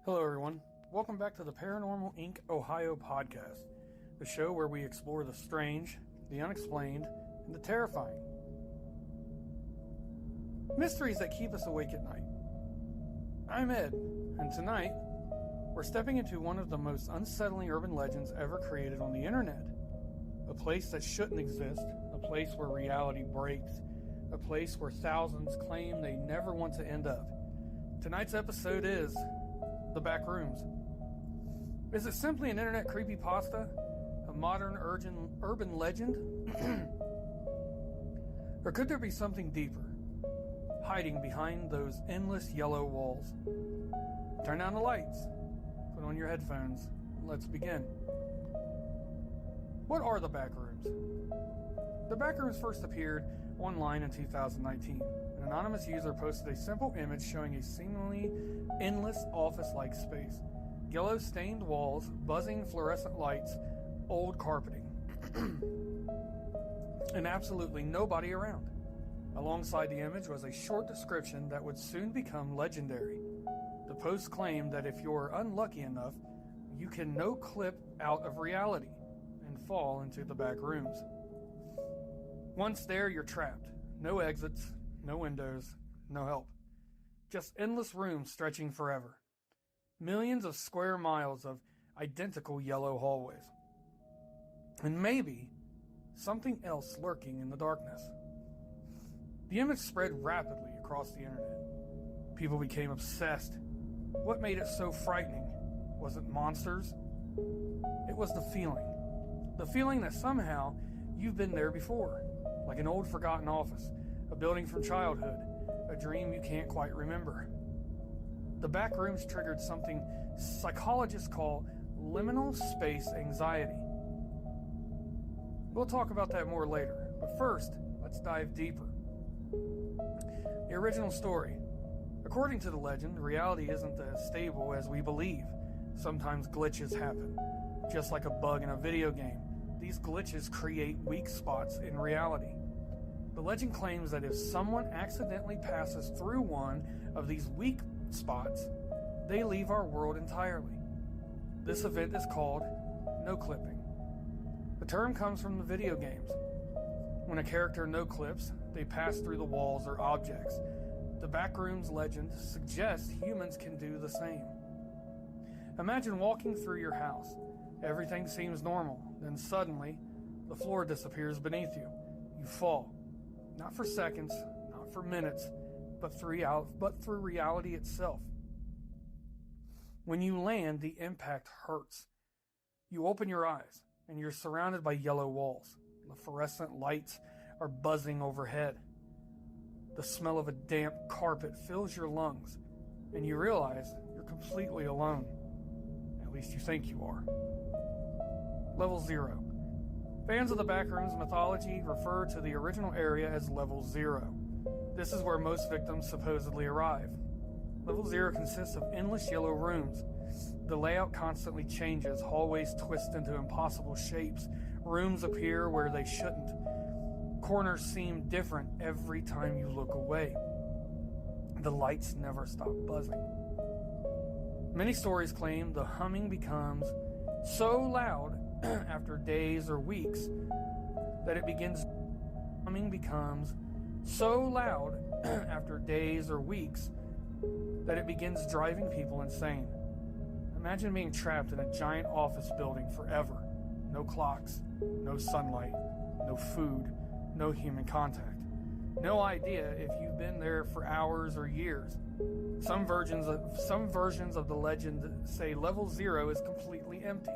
Hello, everyone. Welcome back to the Paranormal Inc. Ohio podcast, the show where we explore the strange, the unexplained, and the terrifying. Mysteries that keep us awake at night. I'm Ed, and tonight, we're stepping into one of the most unsettling urban legends ever created on the internet. A place that shouldn't exist, a place where reality breaks, a place where thousands claim they never want to end up. Tonight's episode is The Backrooms. Is it simply an internet creepypasta? A modern urban legend? Or could there be something deeper, hiding behind those endless yellow walls? Turn down the lights, put on your headphones, and let's begin. What are the Backrooms? The Backrooms first appeared online in 2019. An anonymous user posted a simple image showing a seemingly endless office-like space. Yellow stained walls, buzzing fluorescent lights, old carpeting. And absolutely nobody around. Alongside the image was a short description that would soon become legendary. The post claimed that if you're unlucky enough, you can no-clip out of reality and fall into the back rooms. Once there, you're trapped. No exits, no windows, no help. Just endless rooms stretching forever. Millions of square miles of identical yellow hallways. And maybe something else lurking in the darkness. The image spread rapidly across the internet. People became obsessed. What made it so frightening? Was it monsters? It was the feeling. The feeling that somehow you've been there before. Like an old forgotten office, a building from childhood, a dream you can't quite remember. The Backrooms triggered something psychologists call liminal space anxiety. We'll talk about that more later, but first, let's dive deeper. The original story. According to the legend, reality isn't as stable as we believe. Sometimes glitches happen, just like a bug in a video game. These glitches create weak spots in reality. The legend claims that if someone accidentally passes through one of these weak spots, they leave our world entirely. This event is called no-clipping. The term comes from the video games. When a character no-clips, they pass through the walls or objects. The Backrooms legend suggests humans can do the same. Imagine walking through your house. Everything seems normal. Then suddenly, the floor disappears beneath you. You fall. Not for seconds, not for minutes, but through reality itself. When you land, the impact hurts. You open your eyes, and you're surrounded by yellow walls. The fluorescent lights are buzzing overhead. The smell of a damp carpet fills your lungs, and you realize you're completely alone. At least you think you are. Level 0. Fans of the Backrooms mythology refer to the original area as Level 0. This is where most victims supposedly arrive. Level 0 consists of endless yellow rooms. The layout constantly changes, hallways twist into impossible shapes, rooms appear where they shouldn't. Corners seem different every time you look away. The lights never stop buzzing. Many stories claim the humming becomes so loud after days or weeks that it begins driving people insane. Imagine being trapped in a giant office building forever. No clocks, no sunlight, no food, no human contact. No idea if you've been there for hours or years. Some versions of the legend say Level 0 is completely empty.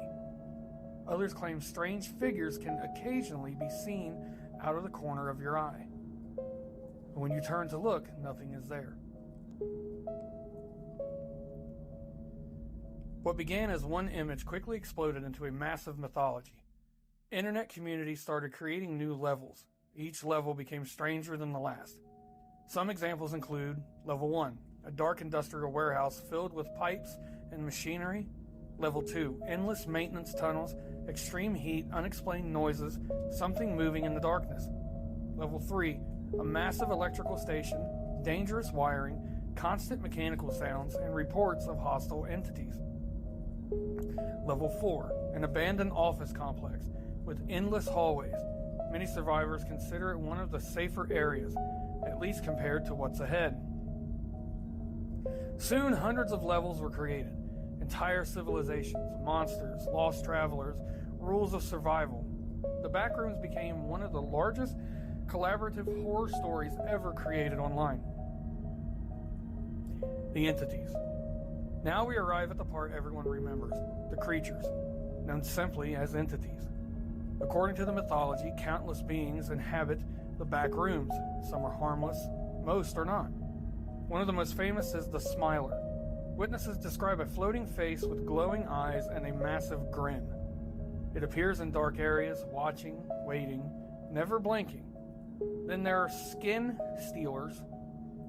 Others claim strange figures can occasionally be seen out of the corner of your eye. And when you turn to look, nothing is there. What began as one image quickly exploded into a massive mythology. Internet communities started creating new levels. Each level became stranger than the last. Some examples include Level 1, a dark industrial warehouse filled with pipes and machinery. Level 2, endless maintenance tunnels, extreme heat, unexplained noises, something moving in the darkness. Level 3, a massive electrical station, dangerous wiring, constant mechanical sounds, and reports of hostile entities. Level 4, an abandoned office complex with endless hallways. Many survivors consider it one of the safer areas, at least compared to what's ahead. Soon, hundreds of levels were created. Entire civilizations, monsters, lost travelers, rules of survival. The Backrooms became one of the largest collaborative horror stories ever created online. The entities. Now we arrive at the part everyone remembers, the creatures, known simply as entities. According to the mythology, countless beings inhabit the Backrooms. Some are harmless, most are not. One of the most famous is the Smiler. Witnesses describe a floating face with glowing eyes and a massive grin. It appears in dark areas, watching, waiting, never blinking. Then there are skin stealers,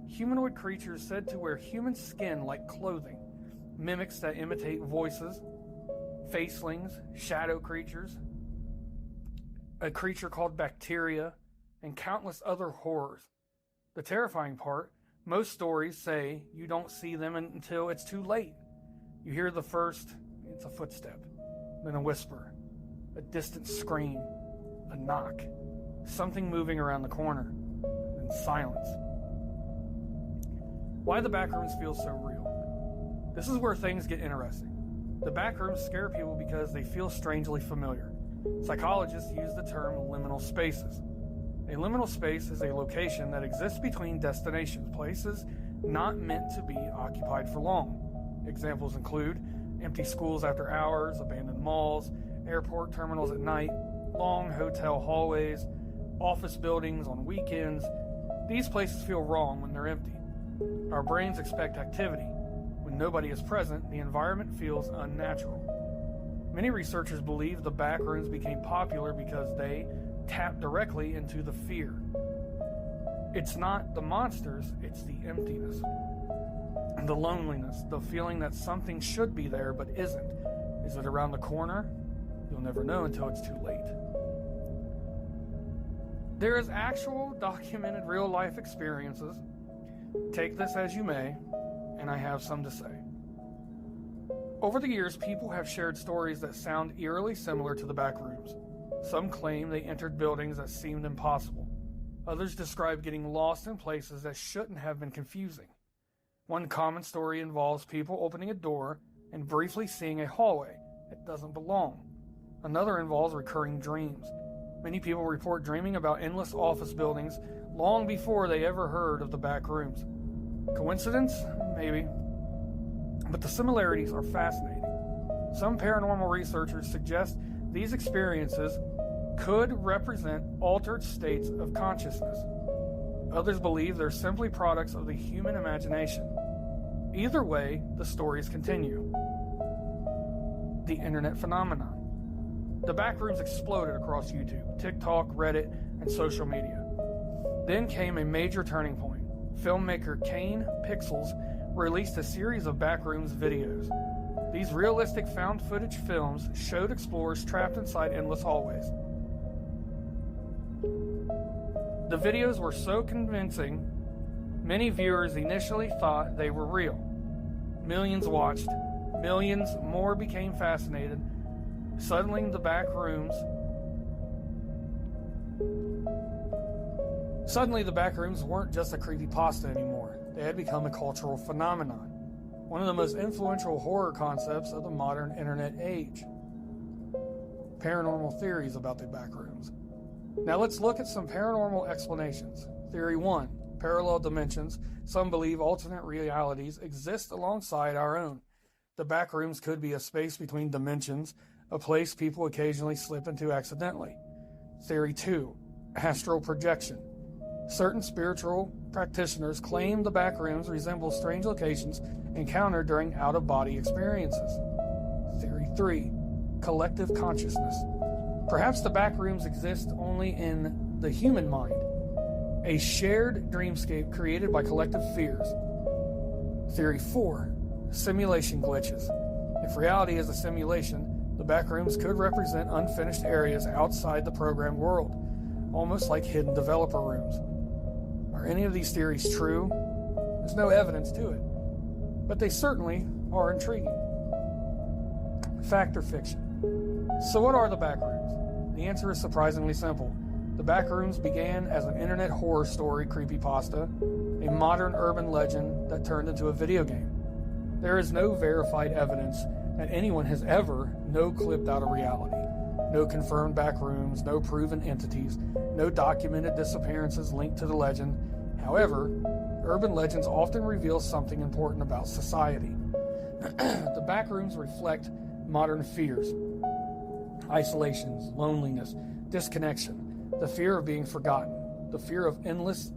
humanoid creatures said to wear human skin like clothing, mimics that imitate voices, facelings, shadow creatures, a creature called bacteria, and countless other horrors. The terrifying part, most stories say you don't see them until it's too late. You hear the first, it's a footstep, then a whisper, a distant scream, a knock, something moving around the corner, then silence. Why the Backrooms feel so real? This is where things get interesting. The Backrooms scare people because they feel strangely familiar. Psychologists use the term liminal spaces. A liminal space is a location that exists between destinations, places not meant to be occupied for long. Examples include empty schools after hours, abandoned malls, airport terminals at night, long hotel hallways, office buildings on weekends. These places feel wrong when they're empty. Our brains expect activity. When nobody is present, the environment feels unnatural. Many researchers believe the Backrooms became popular because they tap directly into the fear. It's not the monsters, it's the emptiness, the loneliness, the feeling that something should be there but isn't. Is it around the corner? You'll never know until it's too late. There is actual documented real-life experiences. Take this as you may, and I have some to say. Over the years, people have shared stories that sound eerily similar to the Backrooms. Some claim they entered buildings that seemed impossible. Others describe getting lost in places that shouldn't have been confusing. One common story involves people opening a door and briefly seeing a hallway that doesn't belong. Another involves recurring dreams. Many people report dreaming about endless office buildings long before they ever heard of the Backrooms. Coincidence? Maybe. But the similarities are fascinating. Some paranormal researchers suggest these experiences could represent altered states of consciousness. Others believe they're simply products of the human imagination. Either way, the stories continue. The internet phenomenon. The Backrooms exploded across YouTube, TikTok, Reddit, and social media. Then came a major turning point. Filmmaker Kane Pixels released a series of Backrooms videos. These realistic found footage films showed explorers trapped inside endless hallways. The videos were so convincing, many viewers initially thought they were real. Millions watched, millions more became fascinated. Suddenly the Backrooms weren't just a creepypasta anymore. They had become a cultural phenomenon. One of the most influential horror concepts of the modern internet age. Paranormal theories about the Backrooms. Now let's look at some paranormal explanations. Theory 1. Parallel dimensions. Some believe alternate realities exist alongside our own. The Backrooms could be a space between dimensions, a place people occasionally slip into accidentally. Theory 2. Astral projection. Certain spiritual practitioners claim the Backrooms resemble strange locations encountered during out-of-body experiences. Theory 3. Collective consciousness. Perhaps the Backrooms exist only in the human mind, a shared dreamscape created by collective fears. Theory 4. Simulation glitches. If reality is a simulation, the Backrooms could represent unfinished areas outside the programmed world, almost like hidden developer rooms. Are any of these theories true? There's no evidence to it, but they certainly are intriguing. Fact or fiction? So what are the Backrooms? The answer is surprisingly simple. The Backrooms began as an internet horror story creepypasta, a modern urban legend that turned into a video game. There is no verified evidence that anyone has ever no-clipped out of reality. No confirmed backrooms, no proven entities, no documented disappearances linked to the legend. However, urban legends often reveal something important about society. The backrooms reflect modern fears: isolations, loneliness, disconnection, the fear of being forgotten, the fear of endless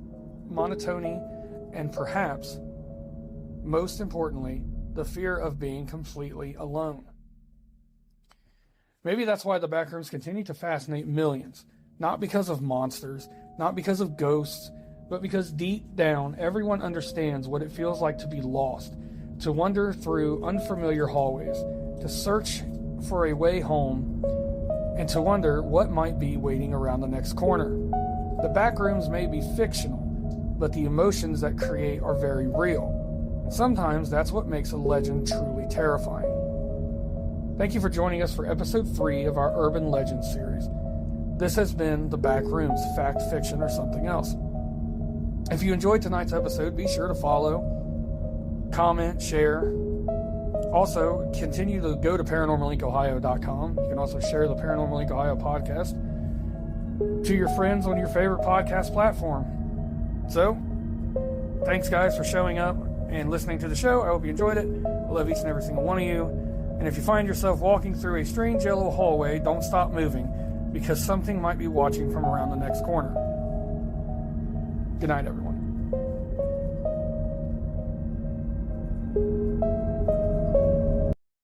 monotony, and perhaps, most importantly, the fear of being completely alone. Maybe that's why the Backrooms continue to fascinate millions. Not because of monsters, not because of ghosts, but because deep down, everyone understands what it feels like to be lost, to wander through unfamiliar hallways, to search for a way home, and to wonder what might be waiting around the next corner. The Backrooms may be fictional, but the emotions that create are very real. And sometimes that's what makes a legend truly terrifying. Thank you for joining us for episode 3 of our Urban Legends series. This has been The Backrooms, fact, fiction, or something else. If you enjoyed tonight's episode, be sure to follow, comment, share. Also, continue to go to ParanormalIncOhio.com. You can also share the Paranormal Inc. Ohio podcast to your friends on your favorite podcast platform. So, thanks guys for showing up and listening to the show. I hope you enjoyed it. I love each and every single one of you. And if you find yourself walking through a strange yellow hallway, don't stop moving, because something might be watching from around the next corner. Good night, everyone.